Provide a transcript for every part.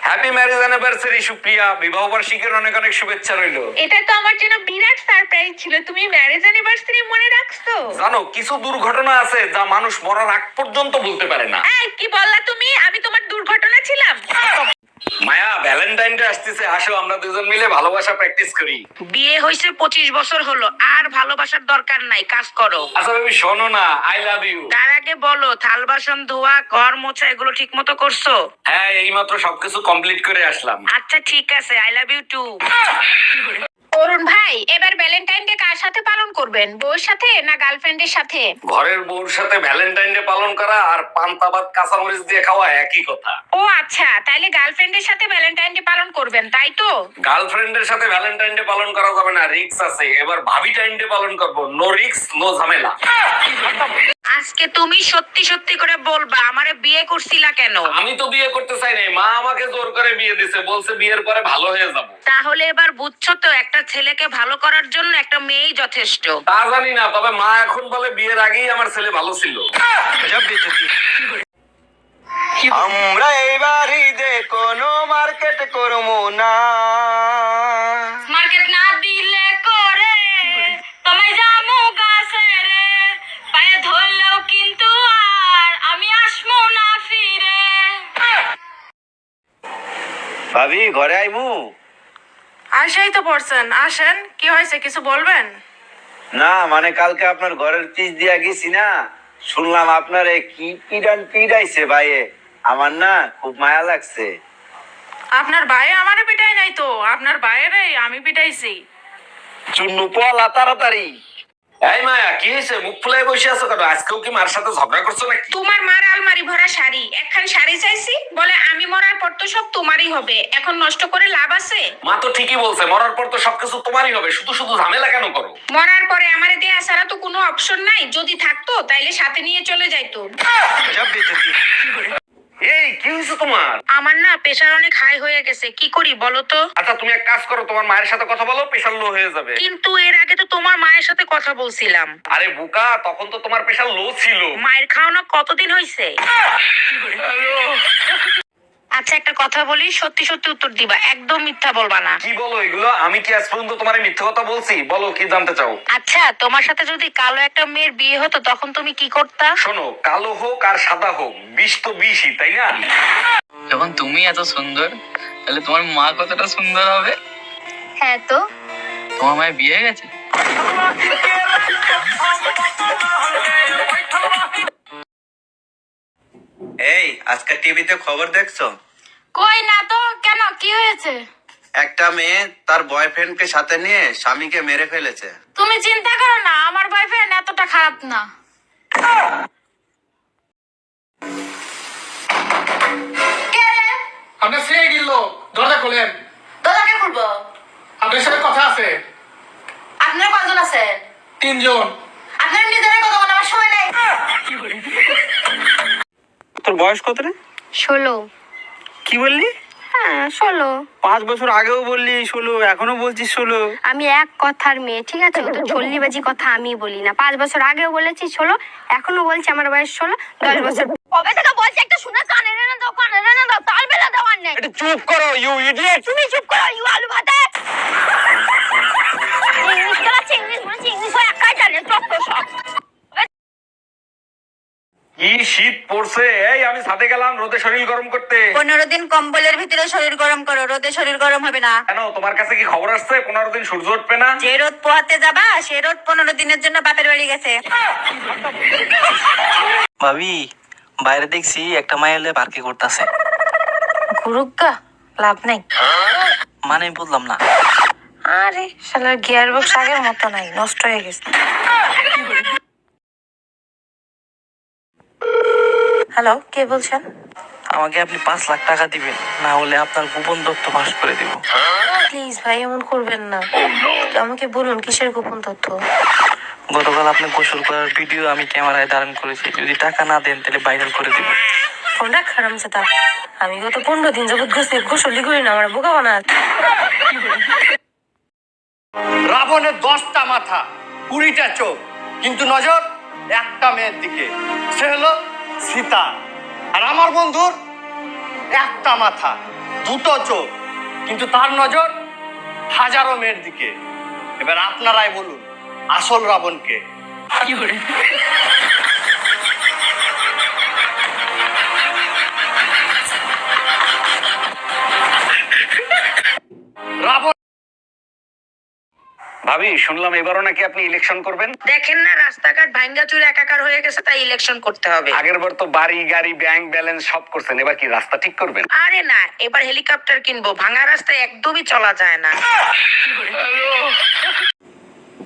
Happy marriage anniversary Supriya, বিবাহ বার্ষিকীর অনেক অনেক শুভেচ্ছা রইল। এটা তো আমার জন্য বিরাট সারপ্রাইজ ছিল, তুমি ম্যারেজ অ্যানিভার্সারি মনে রাখছো। জানো, কিছু দুর্ঘটনা আছে যা মানুষ মরার আগ পর্যন্ত ভুলতে পারে না। এই কি বললা তুমি? আমি তোমার দুর্ঘটনা ছিলাম? মায়া, ভ্যালেন্টাইন ডে আসতেছে, আসো আমরা দুজন মিলে ভালোবাসা প্র্যাকটিস করি। বিয়ে হইছে 25 বছর হলো, আর ভালোবাসার দরকার নাই, কাজ করো। আচ্ছা বেবি, শোনো না, আই লাভ ইউ। তার আগে বলো, থাল বাসন ধোয়া, ঘর মোছা এগুলো ঠিক মতো করছো? হ্যাঁ, এইমাত্র সবকিছু কমপ্লিট করে আসলাম। আচ্ছা ঠিক আছে, আই লাভ ইউ টু। অরুণ ভাই, এবার ভ্যালেন্টাইন ডে কার সাথে পালন করবেন? বউর সাথে না গার্লফ্রেন্ডের সাথে? ঘরের বউর সাথে ভ্যালেন্টাইন ডে পালন করা আর পান্তা ভাত কাঁচামরিচ দিয়ে খাওয়া একই কথা। ও আচ্ছা, তাইলে গার্লফ্রেন্ডের সাথে ভ্যালেন্টাইন ডে পালন করবেন, তাই তো? গার্লফ্রেন্ডের সাথে ভ্যালেন্টাইন ডে পালন করা যাবে না, রিস্ক আছে। এবার ভাবি টাইম ডে পালন করব, নো রিস্ক নো ঝামেলা। আজকে তুমি সত্যি সত্যি করে বলবা, আমারে বিয়ে করছিলা কেন? আমি তো বিয়ে করতে চাই নাই, মা আমাকে জোর করে বিয়ে দিছে, বলছে বিয়ের পরে ভালো হয়ে যাব। তাহলে এবার বুঝছো তো, একটা ছেলেকে ভালো করার জন্য একটা মেয়েই যথেষ্ট। তা জানি না, তবে মা এখন বলে বিয়ের আগেই আমার ছেলে ভালো ছিল। আমরা এবার ঈদে কোনো মার্কেট করবো না। মার্কেট না দিলে করে তোমায় জামু গাছে রে, পায়ে ধরলেও কিন্তু আর আমি আসমু না ফিরে। ভাবি, ঘরে আইমু? আসাই তো পড়ছেন, আসেন। কি হয়েছে, কিছু বলবেন? না মানে কালকে আপনার ঘরের পিস দিয়া গেছি না, শুনলাম আপনারে কি পিড়াইছে ভাইয়ে। আমার না খুব মায়া লাগছে। আপনার ভাই আমারে পিটাই নাই তো, আপনার ভাইয়েরে আমি পিটাইছি। চুন্নু পলা তাড়াতাড়ি। এই মায়া, কি হয়েছে? মুখ ফুলাই বসে আছো কেন? আজকেও কি মার সাথে ঝগড়া করছো নাকি? তোমার মার আলমারি ভরা শাড়ি, একখান শাড়ি চাইছি, বলে আমি মরার পর তো সব তোমারই হবে, এখন নষ্ট করে লাভ আছে? মা তো ঠিকই বলছে, মরার পর তো সবকিছু তোমারই হবে, শুধু শুধু ঝামেলা কেন করো? মরার পরে আমারে দেয়া ছাড়া তো কোনো অপশন নাই, যদি থাকতো তাইলে সাথে নিয়ে চলে যাইতো। এই কি হয়েছে তোমার? আমার না প্রেশার অনেক হাই হয়ে গেছে, কি করি বলো তো? আচ্ছা তুমি এক কাজ করো, তোমার মায়ের সাথে কথা বলো, প্রেশার লো হয়ে যাবে। কিন্তু এর আগে তো তোমার মায়ের সাথে কথা বলছিলাম। আরে বোকা, তখন তো তোমার প্রেশার লো ছিল। মায়ের খাওয়ানো কতদিন হয়েছে? আচ্ছা একটা কথা বলি, সত্যি সত্যি উত্তর দিবা, একদম মিথ্যা বলবা না। কি বলো এগুলো? আমি কি আজ পর্যন্ত তোমার মিথ্যা কথা বলছি? বলো কি জানতে চাও? আচ্ছা, তোমার সাথে যদি কালো একটা মেয়ের বিয়ে হতো তখন তুমি কি করতা? শোনো, কালো হোক আর সাদা হোক, বিষ তো বিষই, তাই না? যখন তুমি এত সুন্দর, তাহলে তোমার মা কতটা সুন্দর হবে? হ্যাঁ তো। তোমার মায়ের বিয়ে হয়ে গেছে? এই আজকে টিভিতে খবর দেখছো? কই না তো, কেন, কি হয়েছে? একটা মেয়ে তার বয়ফ্রেন্ডকে সাথে নিয়ে স্বামীকে মেরে ফেলেছে। তুমি চিন্তা করো না, আমার বয়ফ্রেন্ড এতটা খারাপ না। কে? আপনার সে গেল, দরজা খোলেন। দরজাকে খুলবো? আপনার সাথে কথা আছে। আপনার কজন আছেন? 3 জন। আপনার নিজের কথা বলার আমার সময় নেই। তোর বয়স কত রে? 16। কি বললি? হ্যাঁ 16। 5 বছর আগেও বললি 16, এখনো বলছিস 16। আমি এক কথার মেয়ে, ঠিক আছে? তো চল্লিবাজি কথা আমি বলি না। 5 বছর আগেও বলেছি 16, এখনো বলছি আমার বয়স 16। 10 বছর কবে থেকে বলছি একটা শুনে কানে রেনে দাও, কানে রেনে দাও, তাল বেলা দেওয়ার নেই। একটু চুপ করো ইউ ইডিয়েট। তুমি চুপ করো ইউ আলু ভাতে। ইংলিশ চালাচ্ছে, ইংলিশ বলছি, ইংলিশ হয় একাই জানে, চত্ব সব। কি শীত পড়ছে! এই আমি ছাদে গেলাম রোদে শরীর গরম করতে। 15 দিন কম্বলের ভিতরে শরীর গরম করো, রোদে শরীর গরম হবে না। কেন, তোমার কাছে কি খবর আসছে 15 দিন সূর্য উঠবে না? যে রোদ পোহাতে যাবা, সে রোদ 15 দিনের জন্য বাপের বাড়ি গেছে। ভাবি, বাইরে দেখছি একটা মাইল পার্কে করতেছে। গুরুগা, লাভ নাই। মানে বললাম না। আরে শালার গিয়ার বক্স আগের মতো নাই, নষ্ট হয়ে গেছে। হ্যালো, কে বলছেন? আমাকে আপনি 5 লাখ টাকা দিবেন, না হলে আপনার গোপন তথ্য ফাঁস করে দিব। প্লিজ ভাই, এমন করবেন না। আমাকে বলুন কিসের গোপন তথ্য? গতকাল আপনি গোসল করার ভিডিও আমি ক্যামেরায় ধারণ করেছি, যদি টাকা না দেন তাহলে ভাইরাল করে দিব। ফোনটা খারাপ আছে। আমি গত 15 দিন যাবত গোসলই করি না, আমার বোকা বানা। রাবণের 10টা মাথা, 20টা চোখ, কিন্তু নজর একটা মেয়ের দিকে, সে হলো সীতা। আর আমার বন্ধুর একটা মাথা, দুটো চোখ, কিন্তু তার নজর হাজারো মেয়ের দিকে। এবার আপনারাই বলুন আসল রাবণকে। রাবণ। ভাবি শুনলাম এবারও নাকি আপনি ইলেকশন করবেন। দেখেন না রাস্তাঘাট ভাঙ্গা চুরে একাকার হয়ে গেছে, তাই ইলেকশন করতে হবে। আগের বার তো বাড়ি গাড়ি ব্যাংক ব্যালেন্স সব করছেন, এবার কি রাস্তা ঠিক করবেন? আরে না, এবার হেলিকপ্টার কিনবো, ভাঙা রাস্তায় একদমই চলা যায় না।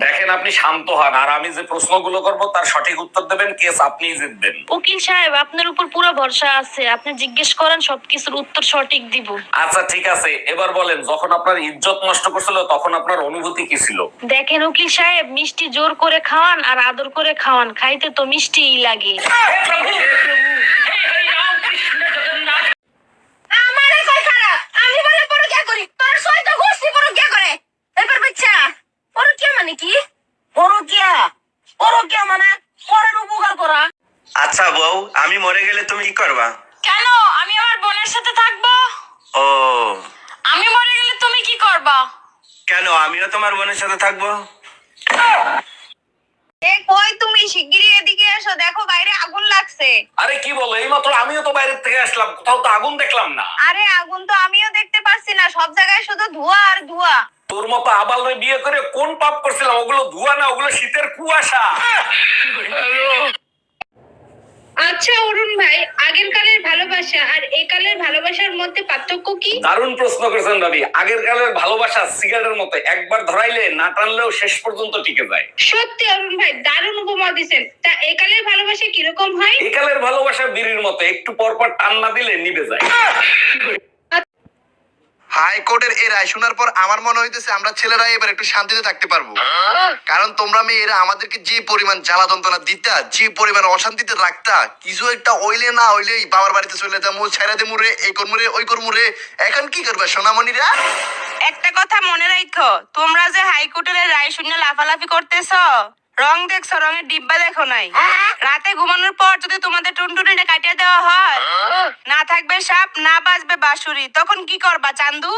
দেখেন আপনি শান্ত হন, আর আমি যে প্রশ্নগুলো করব তার সঠিক উত্তর দেবেন, কেস আপনিই জিতবেন। উকিল সাহেব আপনার উপর পুরো ভরসা আছে, আপনি জিজ্ঞেস করেন সবকিছুর উত্তর সঠিক দিব। আচ্ছা ঠিক আছে, এবার বলেন যখন আপনার ইজ্জত নষ্ট করছিল তখন আপনার অনুভূতি কি ছিল? দেখেন উকিল সাহেব, মিষ্টি জোর করে খাওয়ান আর আদর করে খাওয়ান, খাইতে তো মিষ্টিই লাগে। আমারে কই খারাপ, আমি বলে পড়ো কে করি, তোর সই তো গোষ্ঠী পড়ো কে করে। এবার বাচ্চা পড়ো কে মানে কি? পড়ো কে মানে পরের উপকার করা। আচ্ছা বউ, আমি মরে গেলে তুমি কি করবা? কেন, আমি আমার বোনের সাথে থাকবো। ও, আমি মরে গেলে তুমি কি করবা? কেন আমিও তোমার বোনের সাথে থাকবো। এ কই তুমি, শিগগিরই এদিকে এসো, দেখো বাইরে আগুন লাগছে। আরে কি বলো, এইমাত্র আমিও তো বাইরে থেকে আসলাম, কোথাও তো আগুন দেখলাম না। আরে আগুন তো আমিও দেখতে পাচ্ছি না, সব জায়গায় শুধু ধোঁয়া আর ধোঁয়া। তোর মতো আবালরে বিয়ে করে কোন পাপ করছিলাম? ওগুলো ধোঁয়া না, ওগুলো শীতের কুয়াশা। আচ্ছা অরুণ ভাই, আগের কালের ভালোবাসা আর একালের ভালোবাসার মধ্যে পার্থক্য কি? দারুণ প্রশ্ন করেছেন ভাবি। আগের কালের ভালোবাসা সিগারেটের মতো, একবার ধরাইলে না টানলেও শেষ পর্যন্ত টিকে যায়। সত্যি অরুণ ভাই, দারুণ উপমা দিচ্ছেন। তা একালের ভালোবাসা কিরকম হয়? একালের ভালোবাসা বিড়ির মতো, একটু পর পর টান না দিলে নিভে যায়। হাইকোর্টের এই রায় শোনার পর আমার মনে হইতেছে আমরা ছেলেরা এবার একটু শান্তিতে থাকতে পারবো, কারণ তোমরা মেয়েরা আমাদেরকে যে পরিমাণ জ্বালা যন্ত্রণা দিতা, যে পরিমাণ অশান্তিতে রাখতা, কিছু একটা হইলে না হইলেই বাবার বাড়িতে চলে যাবো, ছেড়ে দেবো রে, এই করবো রে, ওই করবো রে। এখন কি করবে সোনামণিরা? একটা কথা মনে রাখো, তোমরা যে হাইকোর্টের রায় শুনে লাফালাফি করতেছ, রং দেখছো, রঙের ডিব্বা দেখো নাই। রাতে ঘুমানোর পর যদি তোমাদের টুনটুনিটা কাটিয়ে দেওয়া হয়, না থাকবে সাপ, না বাজবে বাঁশুরি, তখন কি করবা চান্দু?